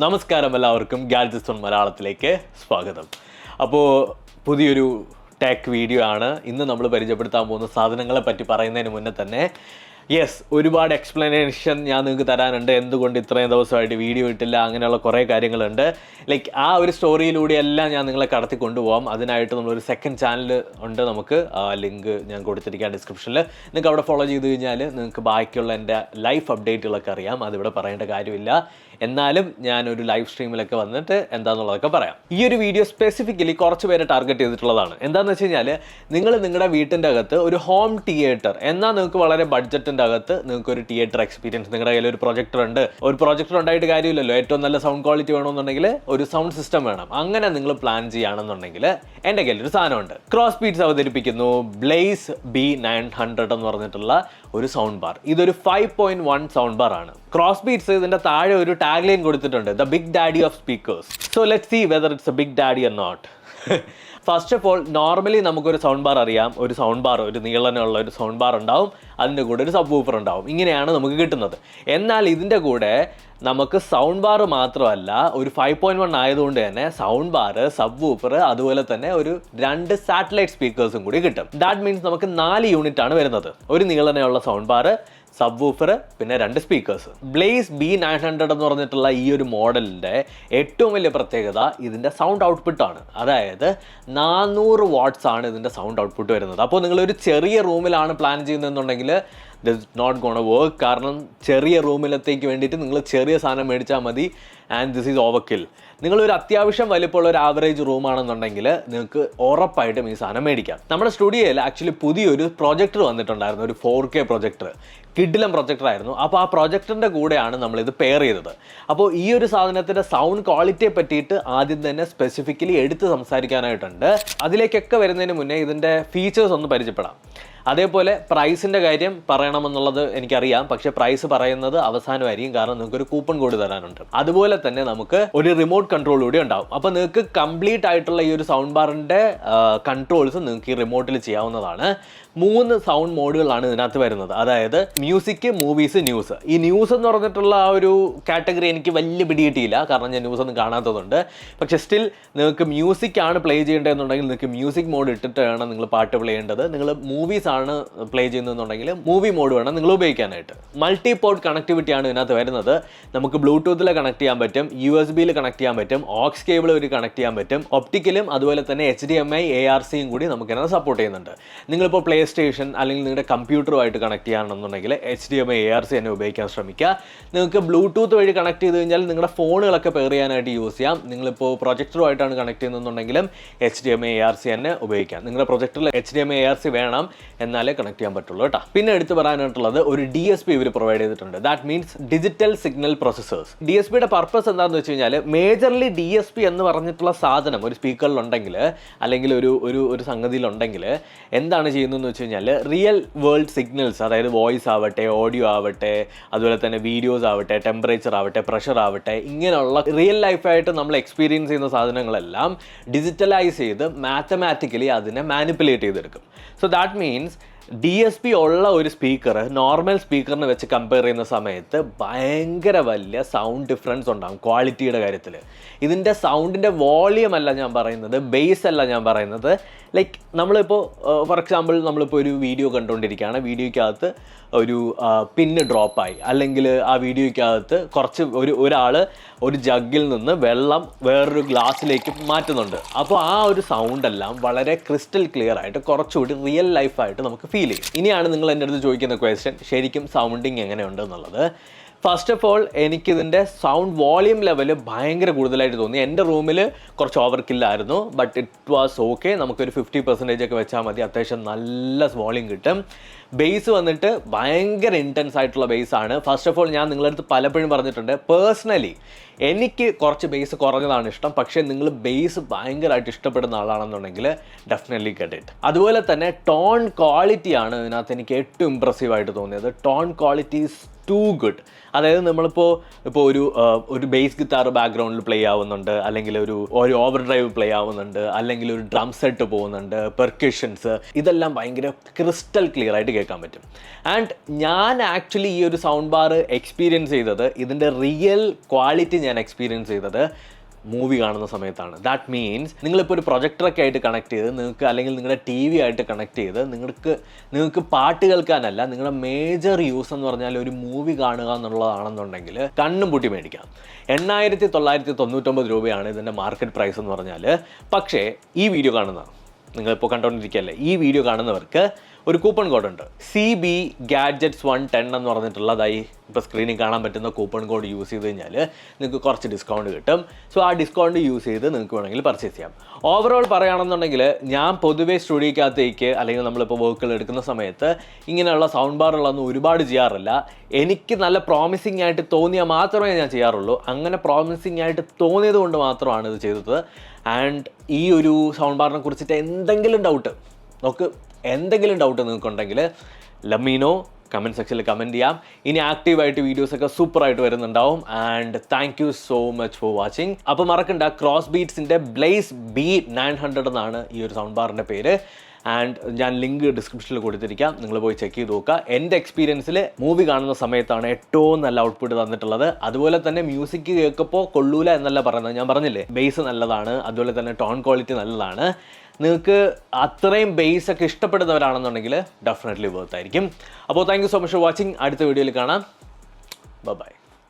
നമസ്കാരം എല്ലാവർക്കും gadgets on മലയാളത്തിലേക്ക് സ്വാഗതം. അപ്പോൾ പുതിയൊരു ടെക് വീഡിയോ ആണ്. ഇന്ന് നമ്മൾ പരിചയപ്പെടുത്താൻ പോകുന്ന സാധനങ്ങളെ പറ്റി പറയുന്നതിന് മുന്നേ തന്നെ ഒരുപാട് എക്സ്പ്ലനേഷൻ ഞാൻ നിങ്ങൾക്ക് തരാനുണ്ട്. എന്തുകൊണ്ട് ഇത്രയും ദിവസമായിട്ട് വീഡിയോ ഇട്ടില്ല, അങ്ങനെയുള്ള കുറേ കാര്യങ്ങളുണ്ട്. ലൈക്ക് ആ ഒരു സ്റ്റോറിയിലൂടെയെല്ലാം ഞാൻ നിങ്ങളെ കടത്തി കൊണ്ടുപോകാം. അതിനായിട്ട് നമ്മളൊരു സെക്കൻഡ് ചാനൽ ഉണ്ട്, നമുക്ക് ലിങ്ക് ഞാൻ കൊടുത്തിരിക്കാം ഡിസ്ക്രിപ്ഷനിൽ. നിങ്ങൾക്ക് അവിടെ ഫോളോ ചെയ്ത് കഴിഞ്ഞാൽ നിങ്ങൾക്ക് ബാക്കിയുള്ള എൻ്റെ ലൈഫ് അപ്ഡേറ്റുകളൊക്കെ അറിയാം. അതിവിടെ പറയേണ്ട കാര്യമില്ല. എന്നാലും ഞാനൊരു ലൈവ് സ്ട്രീമിലൊക്കെ വന്നിട്ട് എന്താണെന്നുള്ളതൊക്കെ പറയാം. ഈ ഒരു വീഡിയോ സ്പെസിഫിക്കലി കുറച്ച് പേരെ ടാർഗറ്റ് ചെയ്തിട്ടുള്ളതാണ്. എന്താണെന്ന് വെച്ച് കഴിഞ്ഞാൽ നിങ്ങളുടെ വീട്ടിൻ്റെ അകത്ത് ഒരു ഹോം തിയേറ്റർ, എന്നാൽ നിങ്ങൾക്ക് വളരെ ബഡ്ജറ്റിൻ്റെ അകത്ത് നിങ്ങൾക്ക് ഒരു തിയേറ്റർ എക്സ്പീരിയൻസ്, നിങ്ങളുടെ കയ്യിൽ ഒരു പ്രൊജക്ടർ ഉണ്ട്. ഒരു പ്രൊജക്ടർ ഉണ്ടായിട്ട് കാര്യമില്ലല്ലോ, ഏറ്റവും നല്ല സൗണ്ട് ക്വാളിറ്റി വേണമെന്നുണ്ടെങ്കിൽ ഒരു സൗണ്ട് സിസ്റ്റം വേണം. അങ്ങനെ നിങ്ങൾ പ്ലാൻ ചെയ്യുകയാണെന്നുണ്ടെങ്കിൽ എൻ്റെ കയ്യിൽ ഒരു സാധനമുണ്ട്. ക്രോസ്ബീറ്റ്സ് അവതരിപ്പിക്കുന്നു ബ്ലേസ് B900 എന്ന് പറഞ്ഞിട്ടുള്ള ഒരു സൗണ്ട് ബാർ. ഇതൊരു 5.1 സൗണ്ട് ബാർ ആണ്. ക്രോസ്ബീറ്റ്സ് ഇതിൻ്റെ താഴെ ഒരു ടാഗ് ലൈൻ കൊടുത്തിട്ടുണ്ട്, the big daddy of speakers. So let's see whether it's a big daddy or not. First of all, normally നമുക്കൊരു സൗണ്ട് ബാർ അറിയാം. ഒരു സൗണ്ട് ബാർ, ഒരു നീളനുള്ള ഒരു സൗണ്ട് ബാർ ഉണ്ടാവും, അതിൻ്റെ കൂടെ ഒരു സബ് വൂഫർ ഉണ്ടാവും. ഇങ്ങനെയാണ് നമുക്ക് കിട്ടുന്നത്. എന്നാൽ ഇതിൻ്റെ കൂടെ നമുക്ക് സൗണ്ട് ബാർ മാത്രമല്ല, ഒരു 5.1 ആയതുകൊണ്ട് തന്നെ സൗണ്ട് ബാർ, സബ് വൂഫർ, അതുപോലെ തന്നെ ഒരു 2 സാറ്റലൈറ്റ് സ്പീക്കേഴ്സും കൂടി കിട്ടും. ദാറ്റ് മീൻസ് നമുക്ക് 4 യൂണിറ്റ് ആണ് വരുന്നത്. ഒരു നീളനെയുള്ള സൗണ്ട് ബാർ, സബ് വൂഫർ, പിന്നെ 2 സ്പീക്കേഴ്സ്. ബ്ലേസ് B900 എന്ന് പറഞ്ഞിട്ടുള്ള ഈ ഒരു മോഡലിൻ്റെ ഏറ്റവും വലിയ പ്രത്യേകത ഇതിൻ്റെ സൗണ്ട് ഔട്ട്പുട്ടാണ്. അതായത് 400 വാട്ട്സ് ആണ് ഇതിൻ്റെ സൗണ്ട് ഔട്ട്പുട്ട് വരുന്നത്. അപ്പോൾ നിങ്ങളൊരു ചെറിയ റൂമിലാണ് പ്ലാൻ ചെയ്യുന്നതെന്നുണ്ടെങ്കിൽ ദിസ് നോട്ട് ഗോണ വർക്ക്. കാരണം ചെറിയ റൂമിലത്തേക്ക് വേണ്ടിയിട്ട് നിങ്ങൾ ചെറിയ സാധനം മേടിച്ചാൽ മതി, and this is over kill. നിങ്ങളൊരു അത്യാവശ്യം വലിപ്പമുള്ള ഒരു ആവറേജ് റൂമാണെന്നുണ്ടെങ്കിൽ നിങ്ങൾക്ക് ഉറപ്പായിട്ടും ഈ സാധനം മേടിക്കാം. നമ്മുടെ സ്റ്റുഡിയോയിൽ ആക്ച്വലി പുതിയൊരു പ്രൊജക്ടർ വന്നിട്ടുണ്ടായിരുന്നു, ഒരു 4K പ്രൊജക്ടർ. കിഡിലം പ്രൊജക്ടർ ആയിരുന്നു. അപ്പോൾ ആ പ്രൊജക്ടറിൻ്റെ കൂടെയാണ് നമ്മളിത് പെയർ ചെയ്തത്. അപ്പോൾ ഈ ഒരു സാധനത്തിൻ്റെ സൗണ്ട് ക്വാളിറ്റിയെ പറ്റിയിട്ട് ആദ്യം തന്നെ സ്പെസിഫിക്കലി എടുത്ത് സംസാരിക്കാനായിട്ടുണ്ട്. അതിലേക്കൊക്കെ വരുന്നതിന് മുന്നേ ഇതിൻ്റെ ഫീച്ചേഴ്സ് ഒന്ന് പരിചയപ്പെടാം. അതേപോലെ പ്രൈസിൻ്റെ കാര്യം പറയണമെന്നുള്ളത് എനിക്കറിയാം, പക്ഷേ പ്രൈസ് പറയുന്നത് അവസാനമായിരിക്കും, കാരണം നിങ്ങൾക്കൊരു കൂപ്പൺ കോഡ് തരാനുണ്ട്. അതുപോലെ തന്നെ നമുക്ക് ഒരു റിമോട്ട് കൺട്രോൾ കൂടി ഉണ്ടാവും. അപ്പോൾ നിങ്ങൾക്ക് കംപ്ലീറ്റ് ആയിട്ടുള്ള ഈ ഒരു സൗണ്ട് ബാറിൻ്റെ കൺട്രോൾസ് നിങ്ങൾക്ക് ഈ റിമോട്ടിൽ ചെയ്യാവുന്നതാണ്. 3 സൗണ്ട് മോഡുകളാണ് ഇതിനകത്ത് വരുന്നത്. അതായത് മ്യൂസിക്, മൂവീസ്, ന്യൂസ്. ഈ ന്യൂസ് എന്ന് പറഞ്ഞിട്ടുള്ള ആ ഒരു കാറ്റഗറി എനിക്ക് വലിയ പിടികിട്ടിയില്ല, കാരണം ഞാൻ ന്യൂസ് ഒന്നും കാണാത്തതുണ്ട്. പക്ഷേ സ്റ്റിൽ നിങ്ങൾക്ക് മ്യൂസിക് ആണ് പ്ലേ ചെയ്യേണ്ടതെന്നുണ്ടെങ്കിൽ നിങ്ങൾക്ക് മ്യൂസിക് മോഡ് ഇട്ടിട്ട് വേണം നിങ്ങൾ പാട്ട് പ്ലേ ചെയ്യേണ്ടത്. നിങ്ങൾ മൂവീസ് ആണ് പ്ലേ ചെയ്യുന്നതെന്നുണ്ടെങ്കിൽ മൂവി മോഡ് വേണം നിങ്ങൾ ഉപയോഗിക്കാനായിട്ട്. മൾട്ടി പോർട്ട് കണക്ടിവിറ്റിയാണ് ഇതിനകത്ത് വരുന്നത്. നമുക്ക് ബ്ലൂടൂത്തിൽ കണക്ട് ചെയ്യാൻ പറ്റും, USB-യിൽ കണക്ട് ചെയ്യാൻ പറ്റും, ഓക്സ് കേബിൾ വഴി കണക്ട് ചെയ്യാൻ പറ്റും, ഒപ്റ്റിക്കലും അതുപോലെ തന്നെ HDMI ARCയും കൂടി നമുക്കിതിനെ സപ്പോർട്ട് ചെയ്യുന്നുണ്ട്. നിങ്ങളിപ്പോൾ പ്ലേ സ്റ്റേഷൻ അല്ലെങ്കിൽ നിങ്ങളുടെ കമ്പ്യൂട്ടറുമായിട്ട് കണക്ട് ചെയ്യുകയാണെന്നുണ്ടെങ്കിൽ HDMI ARC തന്നെ ഉപയോഗിക്കാൻ ശ്രമിക്കുക. നിങ്ങൾക്ക് ബ്ലൂടൂത്ത് വഴി കണക്ട് ചെയ്ത് കഴിഞ്ഞാൽ നിങ്ങളുടെ ഫോണുകളൊക്കെ പെയർ ചെയ്യാനായിട്ട് യൂസ് ചെയ്യാം. നിങ്ങളിപ്പോൾ പ്രൊജക്ടറുമായിട്ടാണ് കണക്ട് ചെയ്യുന്നതെന്നുണ്ടെങ്കിലും HDMI ARC തന്നെ ഉപയോഗിക്കാം. നിങ്ങളുടെ പ്രൊജക്ടറിൽ HDMI ARC വേണം, എന്നാലേ കണക്ട് ചെയ്യാൻ പറ്റുള്ളൂ കേട്ടോ. പിന്നെ എടുത്ത് പറയാനായിട്ടുള്ളത് ഒരു DSP ഇവർ പ്രൊവൈഡ് ചെയ്തിട്ടുണ്ട്. That means digital signal processors. DSPയുടെ പർപ്പസ് എന്താണെന്ന് വെച്ച് കഴിഞ്ഞാൽ, മേജർലി DSP എന്ന് പറഞ്ഞിട്ടുള്ള സാധനം ഒരു സ്പീക്കറിലുണ്ടെങ്കിൽ അല്ലെങ്കിൽ ഒരു സംഗതിയിലുണ്ടെങ്കിൽ എന്താണ് ചെയ്യുന്നതെന്ന് വെച്ച് കഴിഞ്ഞാൽ, റിയൽ വേൾഡ് സിഗ്നൽസ്, അതായത് വോയിസ് ആവട്ടെ, ഓഡിയോ ആവട്ടെ, അതുപോലെ തന്നെ വീഡിയോസ് ആവട്ടെ, ടെമ്പറേച്ചർ ആവട്ടെ, പ്രഷർ ആവട്ടെ, ഇങ്ങനെയുള്ള റിയൽ ലൈഫായിട്ട് നമ്മൾ എക്സ്പീരിയൻസ് ചെയ്യുന്ന സാധനങ്ങളെല്ലാം ഡിജിറ്റലൈസ് ചെയ്ത് മാത്തമാറ്റിക്കലി അതിനെ മാനിപ്പുലേറ്റ് ചെയ്തെടുക്കും. സോ ദാറ്റ് മീൻസ് DSP ഉള്ള ഒരു സ്പീക്കർ നോർമൽ സ്പീക്കറിനെ വെച്ച് കമ്പയർ ചെയ്യുന്ന സമയത്ത് ഭയങ്കര വലിയ സൗണ്ട് ഡിഫറൻസ് ഉണ്ടാകും ക്വാളിറ്റിയുടെ കാര്യത്തിൽ. ഇതിൻ്റെ സൗണ്ടിൻ്റെ വോളിയം അല്ല ഞാൻ പറയുന്നത്, ബേസ് അല്ല ഞാൻ പറയുന്നത്. ലൈക്ക് നമ്മളിപ്പോൾ ഫോർ എക്സാമ്പിൾ നമ്മളിപ്പോൾ ഒരു വീഡിയോ കണ്ടുകൊണ്ടിരിക്കുകയാണ്, വീഡിയോയ്ക്കകത്ത് ഒരു പിന്ന് ഡ്രോപ്പായി, അല്ലെങ്കിൽ ആ വീഡിയോയ്ക്കകത്ത് ഒരാൾ ഒരു ജഗ്ഗിൽ നിന്ന് വെള്ളം വേറൊരു ഗ്ലാസ്സിലേക്ക് മാറ്റുന്നുണ്ട്. അപ്പോൾ ആ ഒരു സൗണ്ടെല്ലാം വളരെ ക്രിസ്റ്റൽ ക്ലിയർ ആയിട്ട് കുറച്ചുകൂടി റിയൽ ലൈഫായിട്ട് നമുക്ക് ഫീൽ ചെയ്യും. ഇനിയാണ് നിങ്ങൾ എൻ്റെ അടുത്ത് ചോദിക്കുന്ന ക്വസ്റ്റ്യൻ, ശരിക്കും സൗണ്ടിങ് എങ്ങനെയുണ്ട് എന്നുള്ളത്. ഫസ്റ്റ് ഓഫ് ഓൾ, എനിക്കിതിൻ്റെ സൗണ്ട് വോളിയം ലെവൽ ഭയങ്കര കൂടുതലായിട്ട് തോന്നി. എൻ്റെ റൂമിൽ കുറച്ച് ഓവർക്കില്ലായിരുന്നു, ബട്ട് ഇറ്റ് വാസ് ഓക്കെ. നമുക്കൊരു 50% ഒക്കെ വെച്ചാൽ മതി, അത്യാവശ്യം നല്ല വോളിയം കിട്ടും. ബേസ് വന്നിട്ട് ഭയങ്കര ഇൻറ്റൻസ് ആയിട്ടുള്ള ബേസാണ്. ഫസ്റ്റ് ഓഫ് ഓൾ, ഞാൻ നിങ്ങളുടെ അടുത്ത് പലപ്പോഴും പറഞ്ഞിട്ടുണ്ട്, പേഴ്സണലി എനിക്ക് കുറച്ച് ബേസ് കുറഞ്ഞതാണ് ഇഷ്ടം. പക്ഷേ നിങ്ങൾ ബേസ് ഭയങ്കരമായിട്ട് ഇഷ്ടപ്പെടുന്ന ആളാണെന്നുണ്ടെങ്കിൽ ഡെഫിനറ്റ്ലി ഗെറ്റ് ഇറ്റ്. അതുപോലെ തന്നെ ടോൺ ക്വാളിറ്റിയാണ് ഇതിനകത്ത് എനിക്ക് ഏറ്റവും ഇമ്പ്രസീവായിട്ട് തോന്നിയത്. Tone quality is too good. അതായത് നമ്മളിപ്പോൾ ഒരു ബേസ് ഗിറ്റാർ ബാക്ക്ഗ്രൗണ്ടിൽ പ്ലേ ആവുന്നുണ്ട്, അല്ലെങ്കിൽ ഒരു ഓവർ ഡ്രൈവ് പ്ലേ ആവുന്നുണ്ട്, അല്ലെങ്കിൽ ഒരു ഡ്രം സെറ്റ് പോകുന്നുണ്ട്, പെർക്കഷൻസ്, ഇതെല്ലാം ഭയങ്കര ക്രിസ്റ്റൽ ക്ലിയർ ആയിട്ട് കേൾക്കാൻ പറ്റും. ആൻഡ് ഞാൻ ആക്ച്വലി ഈ ഒരു സൗണ്ട് ബാർ എക്സ്പീരിയൻസ് ചെയ്തത്, ഇതിൻ്റെ റിയൽ ക്വാളിറ്റി ഞാൻ എക്സ്പീരിയൻസ് ചെയ്തത് മൂവി കാണുന്ന സമയത്താണ്. ദാറ്റ് മീൻസ് നിങ്ങളിപ്പോൾ ഒരു പ്രൊജക്ടറൊക്കെ ആയിട്ട് കണക്ട് ചെയ്ത് നിങ്ങൾക്ക്, അല്ലെങ്കിൽ നിങ്ങളുടെ ടി വി ആയിട്ട് കണക്ട് ചെയ്ത് നിങ്ങൾക്ക് പാട്ട് കേൾക്കാനല്ല, നിങ്ങളുടെ മേജർ യൂസ് എന്ന് പറഞ്ഞാൽ ഒരു മൂവി കാണുക എന്നുള്ളതാണെന്നുണ്ടെങ്കിൽ കണ്ണും പൂട്ടി മേടിക്കാം. 8,999 രൂപയാണ് ഇതിൻ്റെ മാർക്കറ്റ് പ്രൈസ് എന്ന് പറഞ്ഞാൽ. പക്ഷേ ഈ വീഡിയോ കാണുന്ന നിങ്ങളിപ്പോൾ കണ്ടുകൊണ്ടിരിക്കുകയല്ലേ, ഈ വീഡിയോ കാണുന്നവർക്ക് ഒരു കൂപ്പൺ കോഡ് ഉണ്ട്, CB gadgets110 എന്ന് പറഞ്ഞിട്ടുള്ളതായി ഇപ്പോൾ സ്ക്രീനിൽ കാണാൻ പറ്റുന്ന കൂപ്പൺ കോഡ് യൂസ് ചെയ്ത് കഴിഞ്ഞാൽ നിങ്ങൾക്ക് കുറച്ച് ഡിസ്കൗണ്ട് കിട്ടും. സോ ആ ഡിസ്കൗണ്ട് യൂസ് ചെയ്ത് നിങ്ങൾക്ക് വേണമെങ്കിൽ പർച്ചേസ് ചെയ്യാം. ഓവറോൾ പറയുകയാണെന്നുണ്ടെങ്കിൽ ഞാൻ പൊതുവേ സ്റ്റുഡിയോക്കകത്തേക്ക് അല്ലെങ്കിൽ നമ്മളിപ്പോൾ വർക്കുകൾ എടുക്കുന്ന സമയത്ത് ഇങ്ങനെയുള്ള സൗണ്ട് ബാറുകളൊന്നും ഒരുപാട് ചെയ്യാറില്ല. എനിക്ക് നല്ല പ്രോമിസിങ് ആയിട്ട് തോന്നിയാൽ മാത്രമേ ഞാൻ ചെയ്യാറുള്ളൂ. അങ്ങനെ പ്രോമിസിങ് ആയിട്ട് തോന്നിയത് കൊണ്ട് മാത്രമാണ് ഇത് ചെയ്തത്. ആൻഡ് ഈ ഒരു സൗണ്ട് ബാറിനെ കുറിച്ചിട്ട് എന്തെങ്കിലും ഡൗട്ട് നിങ്ങൾക്കുണ്ടെങ്കിൽ ലമ്മീനോ കമൻറ്റ് സെക്ഷനിൽ കമൻറ്റ് ചെയ്യാം. ഇനി ആക്റ്റീവായിട്ട് വീഡിയോസൊക്കെ സൂപ്പറായിട്ട് വരുന്നുണ്ടാവും. And thank you so much for watching. അപ്പോൾ മറക്കണ്ട, ക്രോസ് ബീറ്റ്സിൻ്റെ Blaze B900 എന്നാണ് ഈ ഒരു സൗണ്ട് ബാറിൻ്റെ പേര്. ആൻഡ് ഞാൻ ലിങ്ക് ഡിസ്ക്രിപ്ഷനിൽ കൊടുത്തിരിക്കാം, നിങ്ങൾ പോയി ചെക്ക് ചെയ്ത് നോക്കുക. എൻ്റെ എക്സ്പീരിയൻസിൽ മൂവി കാണുന്ന സമയത്താണ് ഏറ്റവും നല്ല ഔട്ട്പുട്ട് തന്നിട്ടുള്ളത്. അതുപോലെ തന്നെ മ്യൂസിക് കേൾക്കുമ്പോൾ കൊള്ളൂല എന്നല്ല പറയുന്നത്, ഞാൻ പറഞ്ഞില്ലേ ബേസ് നല്ലതാണ്, അതുപോലെ തന്നെ ടോൺ ക്വാളിറ്റി നല്ലതാണ്. നിങ്ങൾക്ക് അത്രയും ബേസ് ഒക്കെ ഇഷ്ടപ്പെടുന്നവരാണെന്നുണ്ടെങ്കിൽ ഡെഫിനറ്റ്ലി വർത്ത് ആയിരിക്കും. അപ്പോൾ thank you so much for watching. അടുത്ത വീഡിയോയിൽ കാണാം. ബൈ.